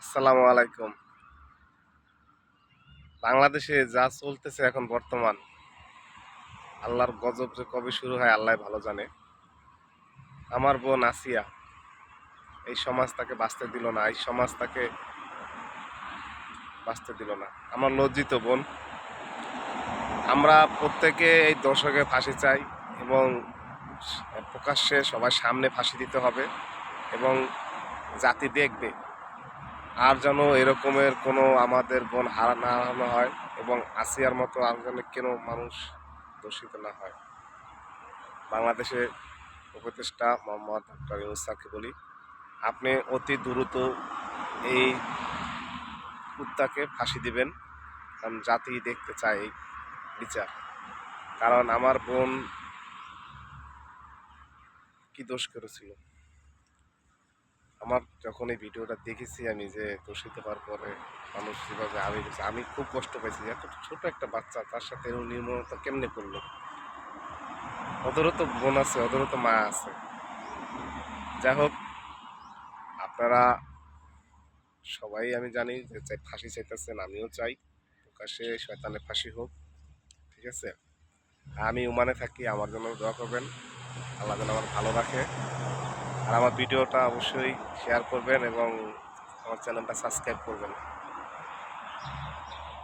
আসসালামু আলাইকুম। বাংলাদেশে যা চলতেছে এখন বর্তমান, আল্লাহর গজব যে কবে শুরু হয় আল্লাহই ভালো জানে। আমার বোন আসিয়া এই সমাজ তাকে বাঁচতে দিল না, এই সমাজ তাকে বাঁচতে দিল না। আমার লজ্জিত বোন। আমরা প্রত্যেকে এই দর্শকে ফাঁসি চাই এবং প্রকাশ্যে সবার সামনে ফাঁসি দিতে হবে এবং জাতি দেখবে আর যেন এরকমের কোনো আমাদের বোন না হারানো হয় এবং আসিয়ার মতো আর যেন কেন মানুষ দূষিত না হয়। বাংলাদেশে উপদেষ্টা মোহাম্মদ ডক্টর ইউনূস স্যারকে বলি, আপনি অতি দ্রুত এই কুত্তাকে ফাঁসি দিবেন, কারণ জাতি দেখতে চায় এই বিচার। কারণ আমার বোন কি দোষ করেছিল, আমার যখন এই ভিডিওটা দেখেছি আমি যে দূষিত হওয়ার পরে মানুষ যেভাবে আমি খুব কষ্ট পাইছি। এত ছোট একটা বাচ্চা, তার সাথে এরকম নির্মমতা কেমনে করলো? ওদেরও তো বোন আছে, ওদেরও তো মা আছে। যাই হোক, আপনারা সবাই আমি জানি যে ফাঁসি চাইতেছেন, আমিও চাই প্রকাশ্যে শয়তানের ফাঁসি হোক। ঠিক আছে, আমি ওমানে থাকি, আমার জন্য দোয়া করবেন, আল্লাহ যেন আমার ভালো রাখে। আর আমার ভিডিওটা অবশ্যই শেয়ার করবেন এবং আমার চ্যানেলটা সাবস্ক্রাইব করবেন।